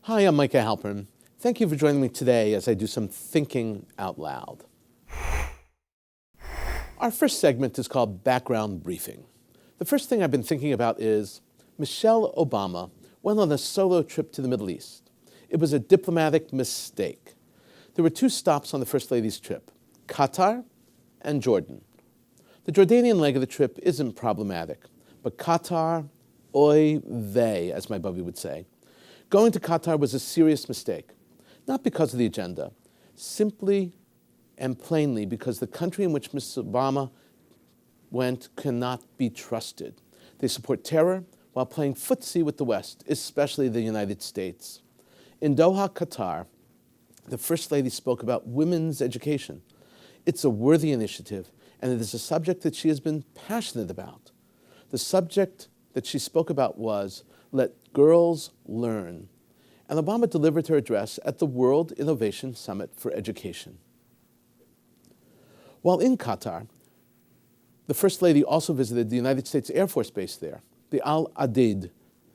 Hi, I'm Micah Halpern. Thank you for joining me today as I do some thinking out loud. Our first segment is called Background Briefing. The first thing I've been thinking about is Michelle Obama went on a solo trip to the Middle East. It was a diplomatic mistake. There were two stops on the First Lady's trip, Qatar and Jordan. The Jordanian leg of the trip isn't problematic, but Qatar, oy vey, as my bubby would say. Going to Qatar was a serious mistake, not because of the agenda, simply and plainly because the country in which Ms. Obama went cannot be trusted. They support terror while playing footsie with the West, especially the United States. In Doha, Qatar, the First Lady spoke about women's education. It's a worthy initiative, and it is a subject that she has been passionate about. The subject that she spoke about was Let Girls Learn. And Obama delivered her address at the World Innovation Summit for Education. While in Qatar, the First Lady also visited the United States Air Force Base there. The Al Udeid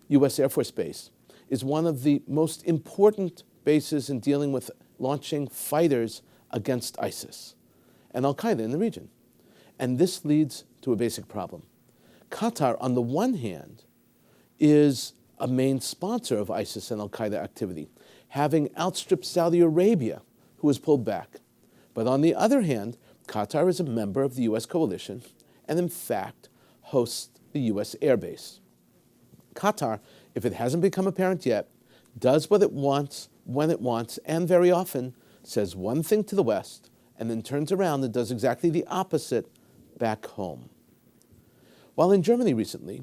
U.S. Air Force Base is one of the most important bases in dealing with launching fighters against ISIS and Al-Qaeda in the region. And this leads to a basic problem. Qatar, on the one hand, is a main sponsor of ISIS and Al-Qaeda activity, having outstripped Saudi Arabia, who has pulled back. But on the other hand, Qatar is a member of the U.S. coalition and, in fact, hosts the U.S. Air Base. Qatar, if it hasn't become apparent yet, does what it wants, when it wants, and very often says one thing to the West and then turns around and does exactly the opposite back home. While in Germany recently,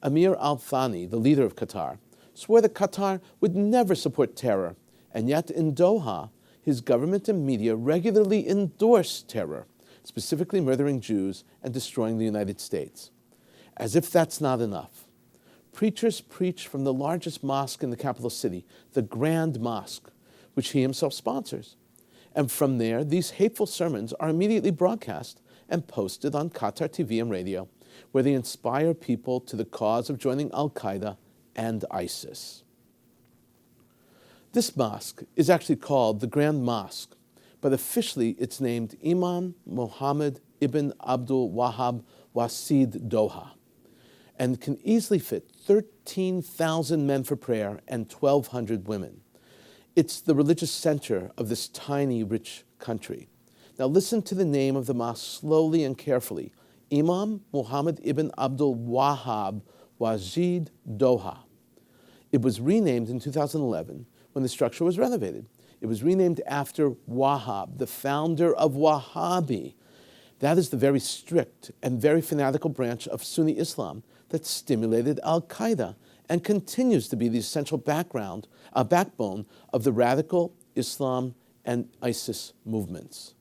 Emir al-Thani, the leader of Qatar, swore that Qatar would never support terror, and yet in Doha, his government and media regularly endorse terror, specifically murdering Jews and destroying the United States. As if that's not enough, preachers preach from the largest mosque in the capital city, the Grand Mosque, which he himself sponsors. And from there, these hateful sermons are immediately broadcast and posted on Qatar TV and radio, where they inspire people to the cause of joining Al-Qaeda and ISIS. This mosque is actually called the Grand Mosque, but officially it's named Imam Muhammad ibn Abdul Wahhab Wasid Doha, and can easily fit 13,000 men for prayer and 1,200 women. It's the religious center of this tiny, rich country. Now listen to the name of the mosque slowly and carefully. Imam Muhammad ibn Abdul Wahhab Wasid Doha. It was renamed in 2011 when the structure was renovated. It was renamed after Wahhab, the founder of Wahhabi. That is the very strict and very fanatical branch of Sunni Islam that stimulated Al-Qaeda and continues to be the essential backbone of the radical Islam and ISIS movements.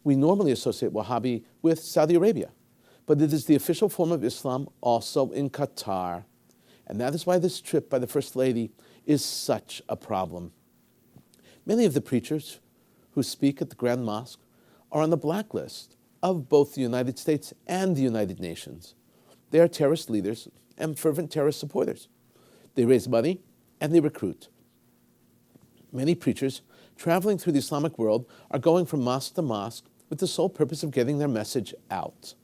We normally associate Wahhabi with Saudi Arabia, but it is the official form of Islam also in Qatar. And that is why this trip by the First Lady is such a problem. Many of the preachers who speak at the Grand Mosque are on the blacklist of both the United States and the United Nations. They are terrorist leaders and fervent terrorist supporters. They raise money and they recruit. Many preachers traveling through the Islamic world are going from mosque to mosque with the sole purpose of getting their message out.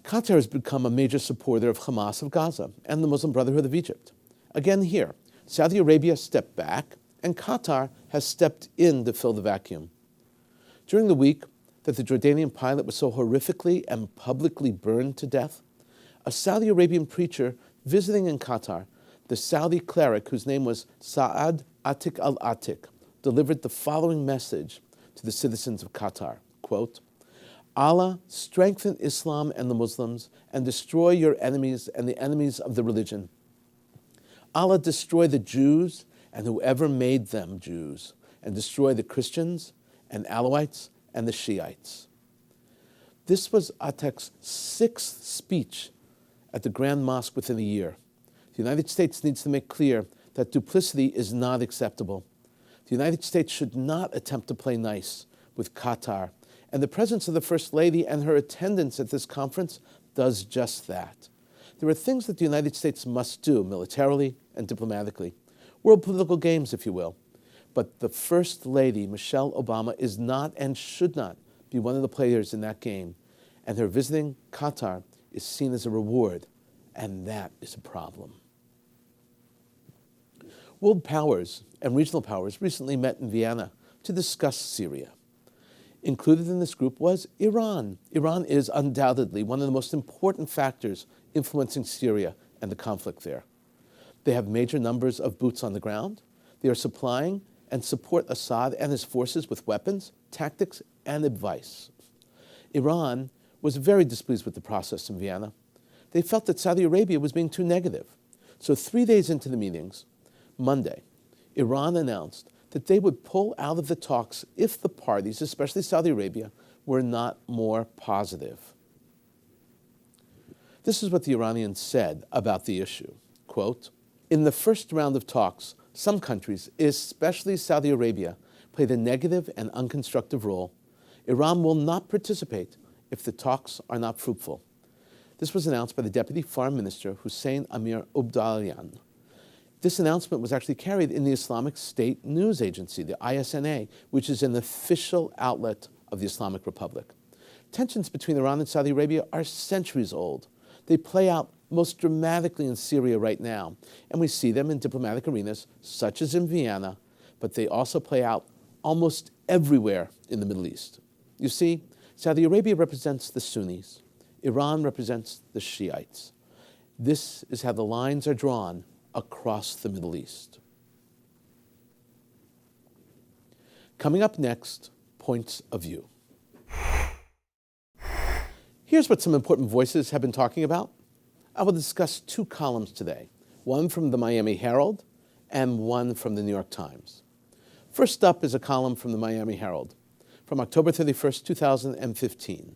Qatar has become a major supporter of Hamas of Gaza and the Muslim Brotherhood of Egypt. Again here, Saudi Arabia stepped back and Qatar has stepped in to fill the vacuum. During the week that the Jordanian pilot was so horrifically and publicly burned to death, a Saudi Arabian preacher visiting in Qatar, the Saudi cleric whose name was Saad Atik al-Atik, delivered the following message to the citizens of Qatar, quote, Allah, strengthen Islam and the Muslims and destroy your enemies and the enemies of the religion. Allah, destroy the Jews and whoever made them Jews, and destroy the Christians and Alawites and the Shiites. This was Atik's sixth speech at the Grand Mosque within a year. The United States needs to make clear that duplicity is not acceptable. The United States should not attempt to play nice with Qatar, and the presence of the First Lady and her attendance at this conference does just that. There are things that the United States must do militarily and diplomatically, world political games, if you will. But the First Lady, Michelle Obama, is not and should not be one of the players in that game. And her visiting Qatar is seen as a reward, and that is a problem. World powers and regional powers recently met in Vienna to discuss Syria. Included in this group was Iran. Iran is undoubtedly one of the most important factors influencing Syria and the conflict there. They have major numbers of boots on the ground. They are supplying and support Assad and his forces with weapons, tactics, and advice. Iran was very displeased with the process in Vienna. They felt that Saudi Arabia was being too negative. So 3 days into the meetings, Monday, Iran announced that they would pull out of the talks if the parties, especially Saudi Arabia, were not more positive. This is what the Iranians said about the issue. Quote, "In the first round of talks, some countries, especially Saudi Arabia, played a negative and unconstructive role. Iran will not participate if the talks are not fruitful." This was announced by the Deputy Foreign Minister, Hussein Amir Abdollahian. This announcement was actually carried in the Islamic State News Agency, the ISNA, which is an official outlet of the Islamic Republic. Tensions between Iran and Saudi Arabia are centuries old. They play out most dramatically in Syria right now, and we see them in diplomatic arenas, such as in Vienna, but they also play out almost everywhere in the Middle East. You see, Saudi Arabia represents the Sunnis. Iran represents the Shiites. This is how the lines are drawn across the Middle East. Coming up next, points of view. Here's what some important voices have been talking about. I will discuss 2 columns today, one from the Miami Herald and one from the New York Times. First up is a column from the Miami Herald from October 31st, 2015.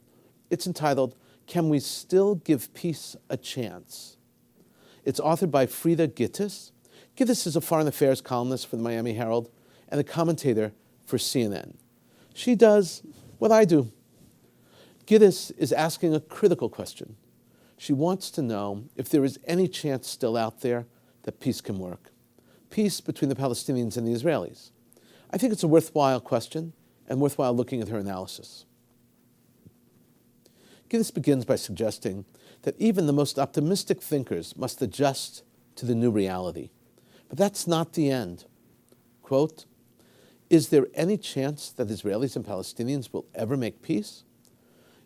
It's entitled, "Can We Still Give Peace a Chance?" It's authored by Frida Gittis. Gittis is a foreign affairs columnist for the Miami Herald and a commentator for CNN. She does what I do. Gittis is asking a critical question. She wants to know if there is any chance still out there that peace can work. Peace between the Palestinians and the Israelis. I think it's a worthwhile question and worthwhile looking at her analysis. Gittis begins by suggesting that even the most optimistic thinkers must adjust to the new reality. But that's not the end. Quote, "Is there any chance that Israelis and Palestinians will ever make peace?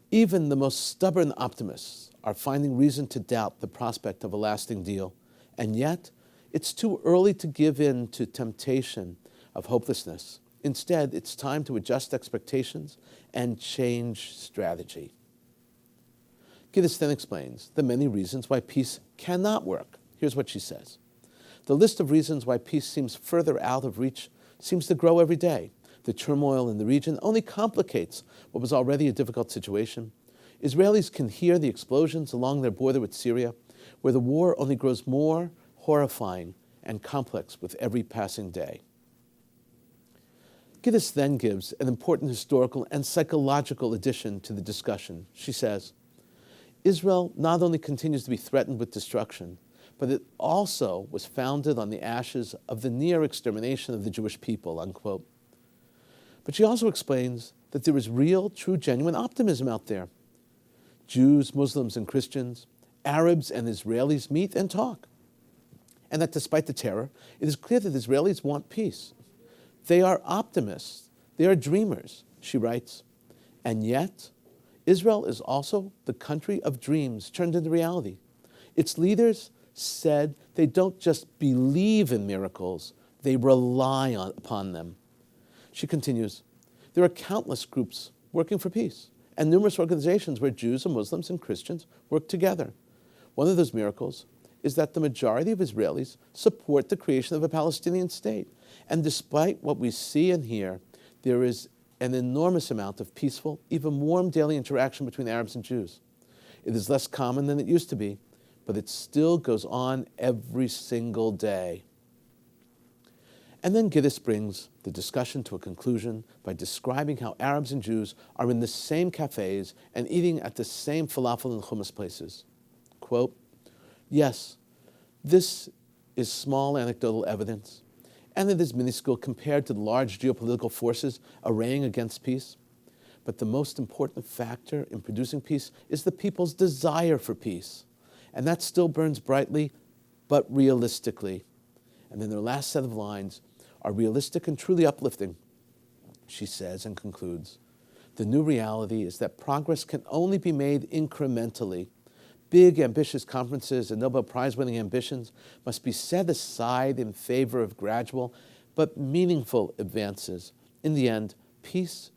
Even the most stubborn optimists are finding reason to doubt the prospect of a lasting deal, and yet it's too early to give in to temptation of hopelessness. Instead, it's time to adjust expectations and change strategy." Gittis then explains the many reasons why peace cannot work. Here's what she says. "The list of reasons why peace seems further out of reach seems to grow every day. The turmoil in the region only complicates what was already a difficult situation. Israelis can hear the explosions along their border with Syria, where the war only grows more horrifying and complex with every passing day." Gittis then gives an important historical and psychological addition to the discussion. She says, "Israel not only continues to be threatened with destruction, but it also was founded on the ashes of the near extermination of the Jewish people," unquote. But she also explains that there is real, true, genuine optimism out there. Jews, Muslims, and Christians, Arabs and Israelis meet and talk. And that despite the terror, it is clear that Israelis want peace. They are optimists. They are dreamers, she writes. And yet, Israel is also the country of dreams turned into reality. Its leaders said they don't just believe in miracles, they rely upon them. She continues, "There are countless groups working for peace and numerous organizations where Jews and Muslims and Christians work together. One of those miracles is that the majority of Israelis support the creation of a Palestinian state. And despite what we see and hear, there is an enormous amount of peaceful, even warm daily interaction between Arabs and Jews. It is less common than it used to be, but it still goes on every single day." And then Gittis brings the discussion to a conclusion by describing how Arabs and Jews are in the same cafes and eating at the same falafel and hummus places. Quote, Yes, this is small anecdotal evidence, and it is minuscule compared to the large geopolitical forces arraying against peace. But the most important factor in producing peace is the people's desire for peace. And that still burns brightly, but realistically. And then their last set of lines are realistic and truly uplifting. She says and concludes, the new reality is that progress can only be made incrementally. Big, ambitious conferences and Nobel Prize-winning ambitions must be set aside in favor of gradual but meaningful advances. In the end, peace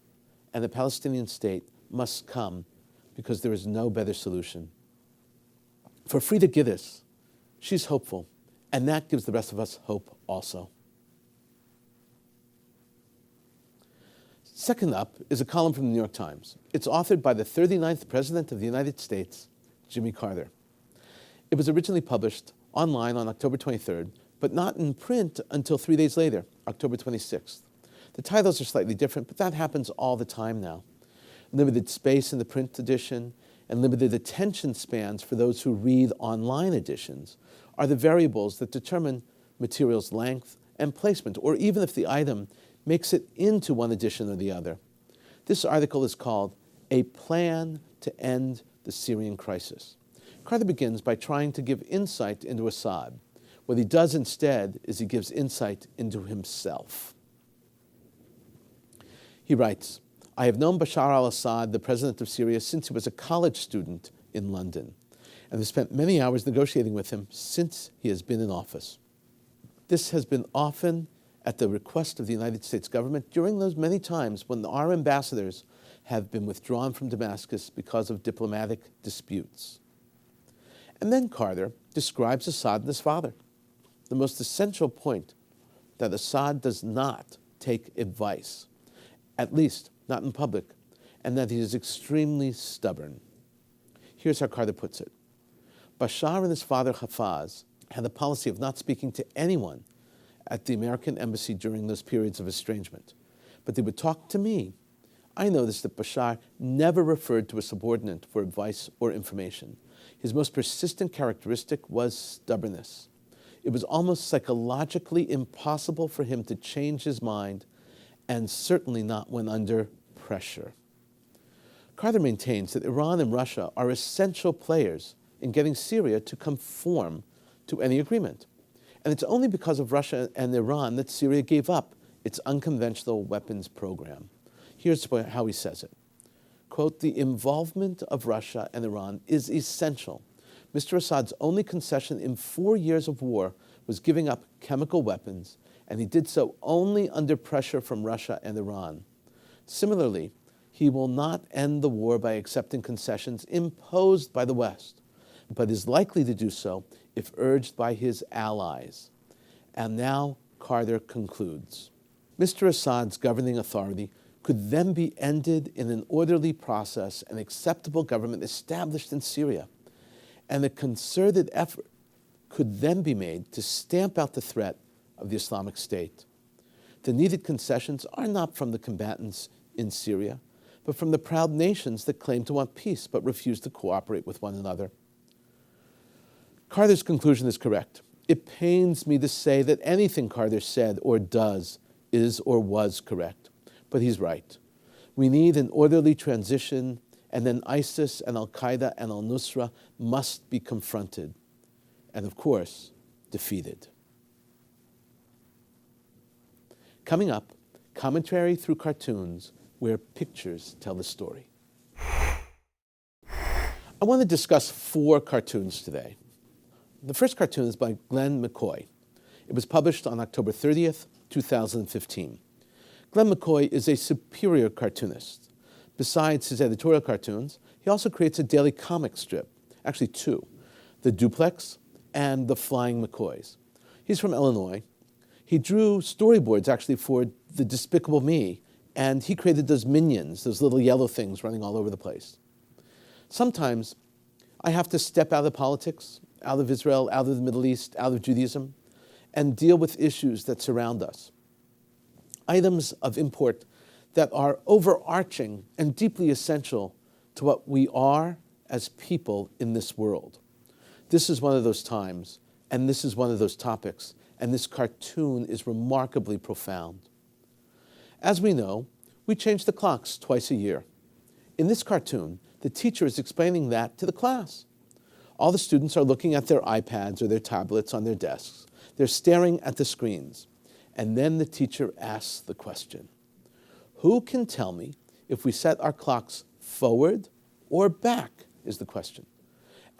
and the Palestinian state must come because there is no better solution. For Frida Giddis, she's hopeful, and that gives the rest of us hope also. Second up is a column from the New York Times. It's authored by the 39th President of the United States, Jimmy Carter. It was originally published online on October 23rd, but not in print until 3 days later, October 26th. The titles are slightly different, but that happens all the time now. Limited space in the print edition and limited attention spans for those who read online editions are the variables that determine material's length and placement, or even if the item makes it into one edition or the other. This article is called A Plan to End the Syrian Crisis. Carter begins by trying to give insight into Assad. What he does instead is he gives insight into himself. He writes, I have known Bashar al-Assad, the president of Syria, since he was a college student in London, and have spent many hours negotiating with him since he has been in office. This has been often at the request of the United States government during those many times when our ambassadors have been withdrawn from Damascus because of diplomatic disputes. And then Carter describes Assad and his father. The most essential point, that Assad does not take advice, at least not in public, and that he is extremely stubborn. Here's how Carter puts it. Bashar and his father Hafez had a policy of not speaking to anyone at the American embassy during those periods of estrangement, but they would talk to me. I noticed that Bashar never referred to a subordinate for advice or information. His most persistent characteristic was stubbornness. It was almost psychologically impossible for him to change his mind, and certainly not when under pressure. Carter maintains that Iran and Russia are essential players in getting Syria to conform to any agreement. And it's only because of Russia and Iran that Syria gave up its unconventional weapons program. Here's how he says it. Quote, the involvement of Russia and Iran is essential. Mr. Assad's only concession in 4 years of war was giving up chemical weapons, and he did so only under pressure from Russia and Iran. Similarly, he will not end the war by accepting concessions imposed by the West, but is likely to do so if urged by his allies. And now Carter concludes. Mr. Assad's governing authority could then be ended in an orderly process, an acceptable government established in Syria, and a concerted effort could then be made to stamp out the threat of the Islamic State. The needed concessions are not from the combatants in Syria, but from the proud nations that claim to want peace but refuse to cooperate with one another. Carter's conclusion is correct. It pains me to say that anything Carter said or does is or was correct, but he's right. We need an orderly transition, and then ISIS and Al-Qaeda and al-Nusra must be confronted, and of course, defeated. Coming up, commentary through cartoons where pictures tell the story. I want to discuss 4 cartoons today. The first cartoon is by Glenn McCoy. It was published on October 30th, 2015. Glenn McCoy is a superior cartoonist. Besides his editorial cartoons, he also creates a daily comic strip, actually 2, The Duplex and The Flying McCoys. He's from Illinois. He drew storyboards actually for The Despicable Me, and he created those minions, those little yellow things running all over the place. Sometimes I have to step out of politics, out of Israel, out of the Middle East, out of Judaism, and deal with issues that surround us. Items of import that are overarching and deeply essential to what we are as people in this world. This is one of those times, and this is one of those topics, and this cartoon is remarkably profound. As we know, we change the clocks twice a year. In this cartoon, the teacher is explaining that to the class. All the students are looking at their iPads or their tablets on their desks. They're staring at the screens. And then the teacher asks the question, who can tell me if we set our clocks forward or back, is the question.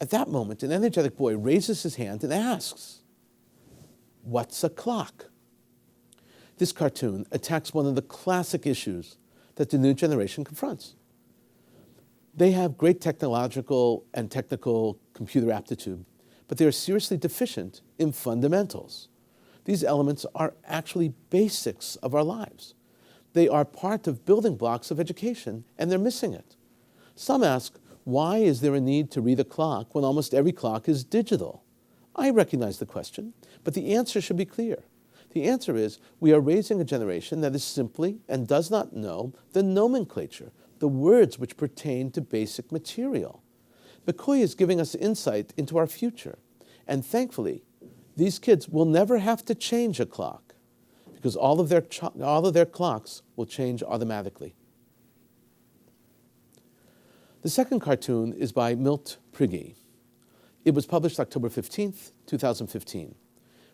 At that moment, an energetic boy raises his hand and asks, what's a clock? This cartoon attacks one of the classic issues that the new generation confronts. They have great technological and technical computer aptitude, but they are seriously deficient in fundamentals. These elements are actually basics of our lives. They are part of building blocks of education, and they're missing it. Some ask, why is there a need to read a clock when almost every clock is digital? I recognize the question, but the answer should be clear. The answer is, we are raising a generation that is simply and does not know the nomenclature, the words which pertain to basic material. McCoy is giving us insight into our future, and thankfully, these kids will never have to change a clock because all of their clocks will change automatically. The second cartoon is by Milt Prigge. It was published October 15th, 2015.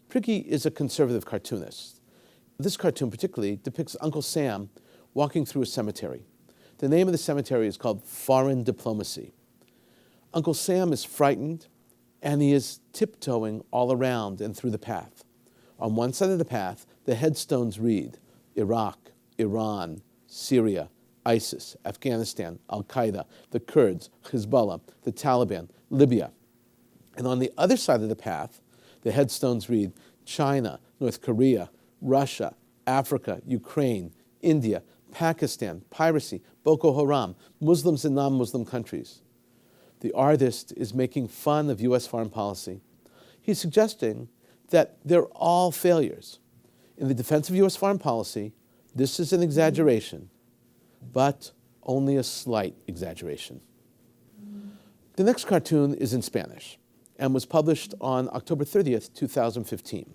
Prigge is a conservative cartoonist. This cartoon particularly depicts Uncle Sam walking through a cemetery. The name of the cemetery is called Foreign Diplomacy. Uncle Sam is frightened, and he is tiptoeing all around and through the path. On one side of the path, the headstones read Iraq, Iran, Syria, ISIS, Afghanistan, Al-Qaeda, the Kurds, Hezbollah, the Taliban, Libya. And on the other side of the path, the headstones read China, North Korea, Russia, Africa, Ukraine, India, Pakistan, piracy, Boko Haram, Muslims and non-Muslim countries. The artist is making fun of U.S. foreign policy. He's suggesting that they're all failures. In the defense of U.S. foreign policy, this is an exaggeration, but only a slight exaggeration. The next cartoon is in Spanish and was published on October 30th, 2015.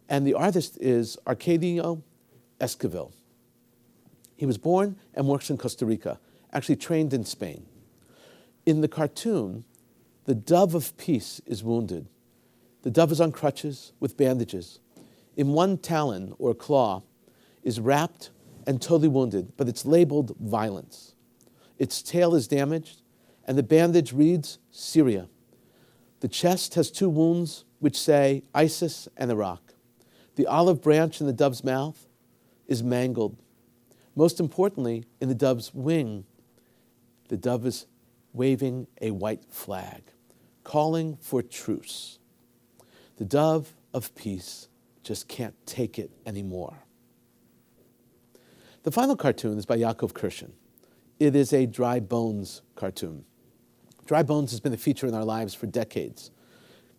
And the artist is Arcadio Esquivel. He was born and works in Costa Rica, actually trained in Spain. In the cartoon, the dove of peace is wounded. The dove is on crutches with bandages. In one talon or claw is wrapped and totally wounded, but it's labeled violence. Its tail is damaged, and the bandage reads Syria. The chest has two wounds which say ISIS and Iraq. The olive branch in the dove's mouth is mangled. Most importantly, in the dove's wing, the dove is waving a white flag, calling for truce. The dove of peace just can't take it anymore. The final cartoon is by Yaakov Kirshen. It is a dry bones cartoon. Dry bones has been a feature in our lives for decades.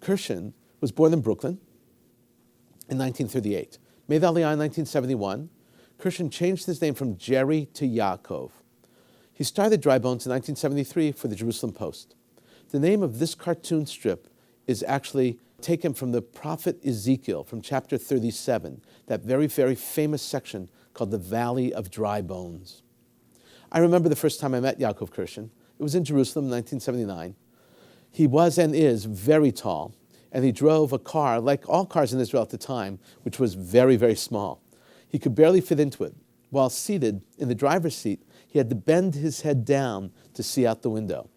Kirshen was born in Brooklyn in 1938. Made Aliyah in 1971. Kirshen changed his name from Jerry to Yaakov. He started Dry Bones in 1973 for the Jerusalem Post. The name of this cartoon strip is actually taken from the prophet Ezekiel from chapter 37, that very, very famous section called the Valley of Dry Bones. I remember the first time I met Yaakov Kirshen. It was in Jerusalem in 1979. He was and is very tall, and he drove a car, like all cars in Israel at the time, which was very, very small. He could barely fit into it. While seated in the driver's seat, he had to bend his head down to see out the window.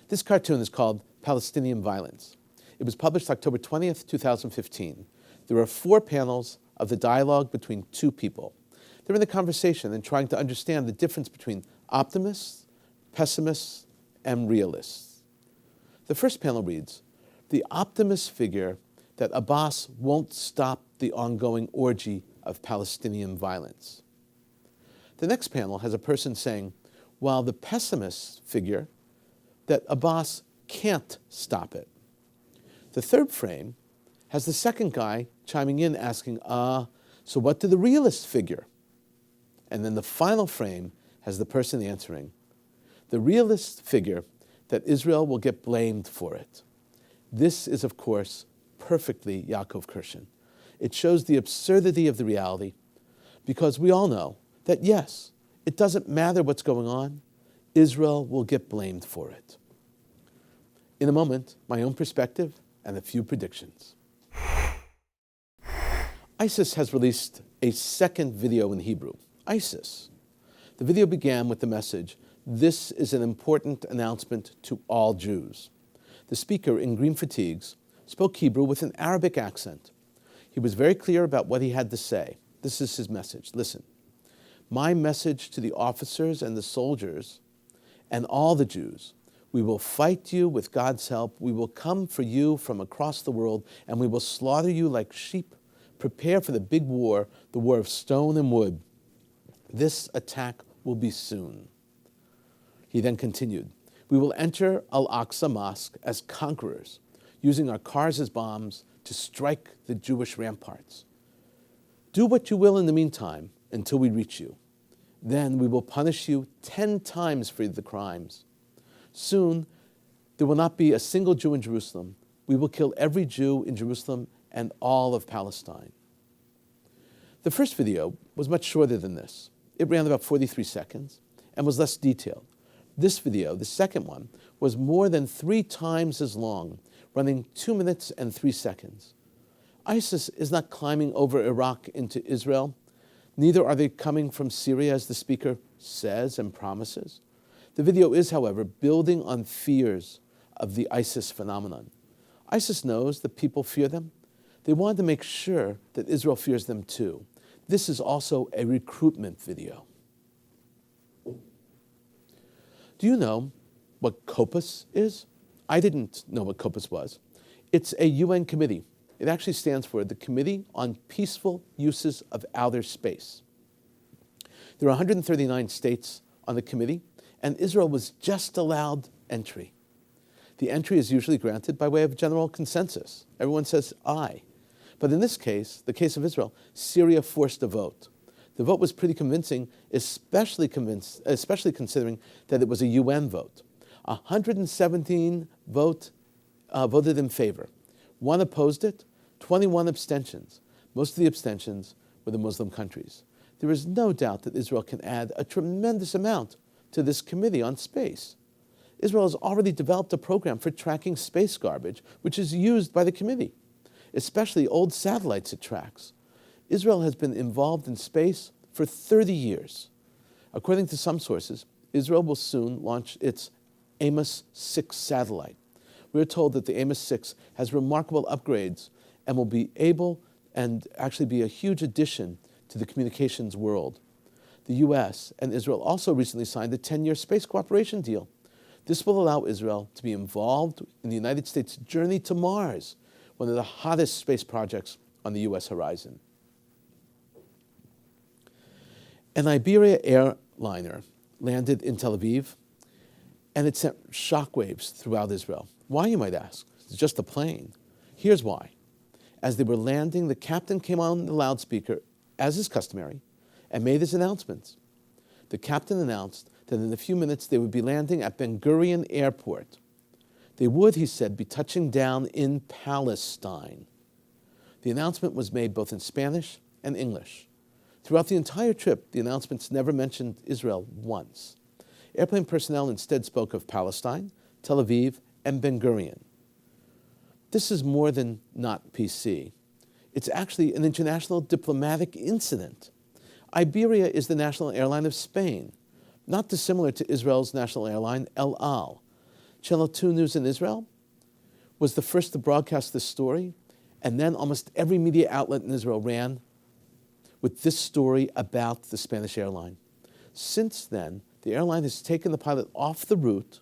This cartoon is called Palestinian Violence. It was published October 20th, 2015. There are 4 panels of the dialogue between 2 people. They're in the conversation and trying to understand the difference between optimists, pessimists, and realists. The first panel reads, the optimist figure that Abbas won't stop the ongoing orgy of Palestinian violence. The next panel has a person saying, while the pessimist figure that Abbas can't stop it. The third frame has the second guy chiming in asking, so what do the realists figure? And then the final frame has the person answering, the realists figure that Israel will get blamed for it. This is, of course, perfectly Yaakov Kirshen. It shows the absurdity of the reality, because we all know that, yes, it doesn't matter what's going on, Israel will get blamed for it. In a moment, my own perspective and a few predictions. ISIS has released a second video in Hebrew. ISIS. The video began with the message, "This is an important announcement to all Jews." The speaker, in green fatigues, spoke Hebrew with an Arabic accent. He was very clear about what he had to say. This is his message. Listen. My message to the officers and the soldiers and all the Jews: we will fight you with God's help. We will come for you from across the world, and we will slaughter you like sheep. Prepare for the big war, the war of stone and wood. This attack will be soon. He then continued, we will enter Al-Aqsa Mosque as conquerors, using our cars as bombs to strike the Jewish ramparts. Do what you will in the meantime until we reach you. Then we will punish you 10 times for the crimes. Soon, there will not be a single Jew in Jerusalem. We will kill every Jew in Jerusalem and all of Palestine. The first video was much shorter than this. It ran about 43 seconds and was less detailed. This video, the second one, was more than 3 times as long, running 2 minutes and 3 seconds. ISIS is not climbing over Iraq into Israel. Neither are they coming from Syria, as the speaker says and promises. The video is, however, building on fears of the ISIS phenomenon. ISIS knows that people fear them. They wanted to make sure that Israel fears them too. This is also a recruitment video. Do you know what COPUS is? I didn't know what COPUS was. It's a UN committee. It actually stands for the Committee on Peaceful Uses of Outer Space. There are 139 states on the committee, and Israel was just allowed entry. The entry is usually granted by way of general consensus. Everyone says aye. But in this case, the case of Israel, Syria forced a vote. The vote was pretty convincing, especially considering that it was a UN vote. 117 voted in favor. 1 opposed it, 21 abstentions. Most of the abstentions were the Muslim countries. There is no doubt that Israel can add a tremendous amount to this committee on space. Israel has already developed a program for tracking space garbage, which is used by the committee, especially old satellites it tracks. Israel has been involved in space for 30 years. According to some sources, Israel will soon launch its Amos 6 satellite. We're told that the Amos 6 has remarkable upgrades and will be able and actually be a huge addition to the communications world. The US and Israel also recently signed a 10-year space cooperation deal. This will allow Israel to be involved in the United States' journey to Mars, one of the hottest space projects on the US horizon. An Iberia airliner landed in Tel Aviv, and it sent shockwaves throughout Israel. Why, you might ask? It's just a plane. Here's why. As they were landing, the captain came on the loudspeaker, as is customary, and made his announcements. The captain announced that in a few minutes they would be landing at Ben Gurion Airport. They would, he said, be touching down in Palestine. The announcement was made both in Spanish and English. Throughout the entire trip, the announcements never mentioned Israel once. Airplane personnel instead spoke of Palestine, Tel Aviv, and Ben Gurion. This is more than not PC. It's actually an international diplomatic incident. Iberia is the national airline of Spain, not dissimilar to Israel's national airline, El Al. Channel 2 News in Israel was the first to broadcast this story, and then almost every media outlet in Israel ran with this story about the Spanish airline. Since then, the airline has taken the pilot off the route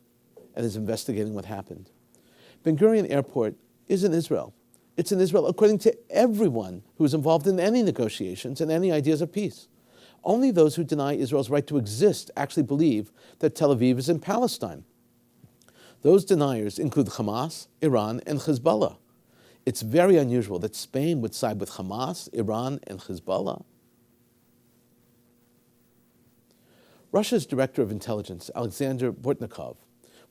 and is investigating what happened. Ben Gurion Airport is in Israel. It's in Israel according to everyone who is involved in any negotiations and any ideas of peace. Only those who deny Israel's right to exist actually believe that Tel Aviv is in Palestine. Those deniers include Hamas, Iran, and Hezbollah. It's very unusual that Spain would side with Hamas, Iran, and Hezbollah. Russia's director of intelligence, Alexander Bortnikov,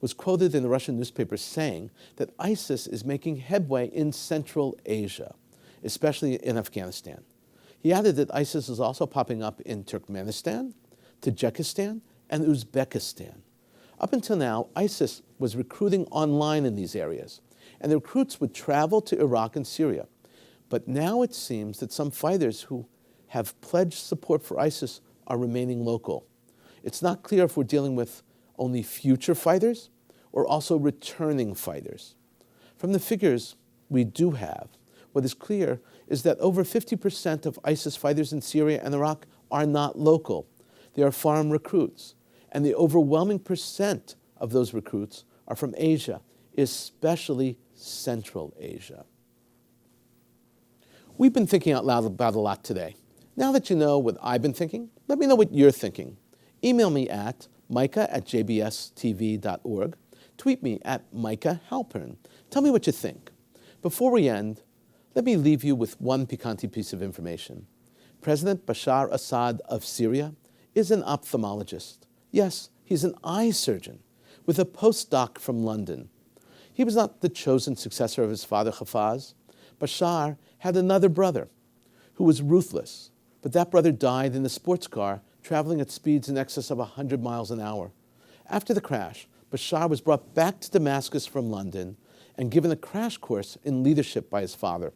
was quoted in a Russian newspaper saying that ISIS is making headway in Central Asia, especially in Afghanistan. He added that ISIS is also popping up in Turkmenistan, Tajikistan, and Uzbekistan. Up until now, ISIS was recruiting online in these areas, and the recruits would travel to Iraq and Syria. But now it seems that some fighters who have pledged support for ISIS are remaining local. It's not clear if we're dealing with only future fighters or also returning fighters. From the figures we do have, what is clear is that over 50% of ISIS fighters in Syria and Iraq are not local. They are foreign recruits, and the overwhelming percent of those recruits are from Asia, especially Central Asia. We've been thinking out loud about a lot today. Now that you know what I've been thinking, let me know what you're thinking. Email me at micah@jbstv.org. Tweet me at Micah Halpern. Tell me what you think. Before we end, let me leave you with one piquante piece of information. President Bashar Assad of Syria is an ophthalmologist. Yes, he's an eye surgeon with a postdoc from London. He was not the chosen successor of his father Hafez. Bashar had another brother who was ruthless, but that brother died in a sports car traveling at speeds in excess of 100 miles an hour. After the crash, Bashar was brought back to Damascus from London and given a crash course in leadership by his father.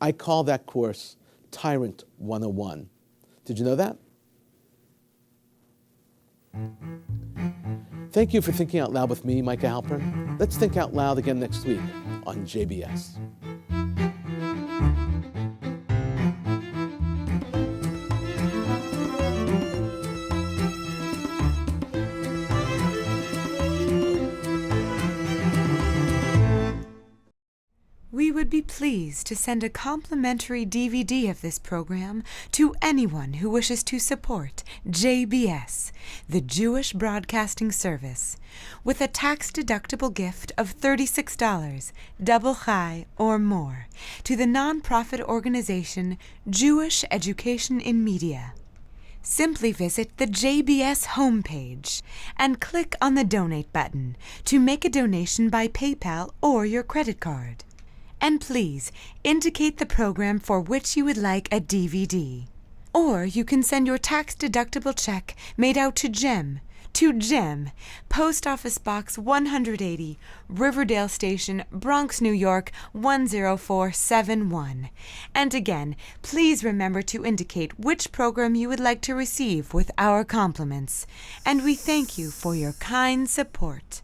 I call that course Tyrant 101. Did you know that? Thank you for thinking out loud with me, Micah Halpern. Let's think out loud again next week on JBS. We would be pleased to send a complimentary DVD of this program to anyone who wishes to support JBS, the Jewish Broadcasting Service, with a tax-deductible gift of $36, double chai or more, to the nonprofit organization Jewish Education in Media. Simply visit the JBS homepage and click on the Donate button to make a donation by PayPal or your credit card. And please indicate the program for which you would like a DVD. Or you can send your tax-deductible check made out to Jem, Post Office Box 180, Riverdale Station, Bronx, New York 10471. And again, please remember to indicate which program you would like to receive with our compliments. And we thank you for your kind support.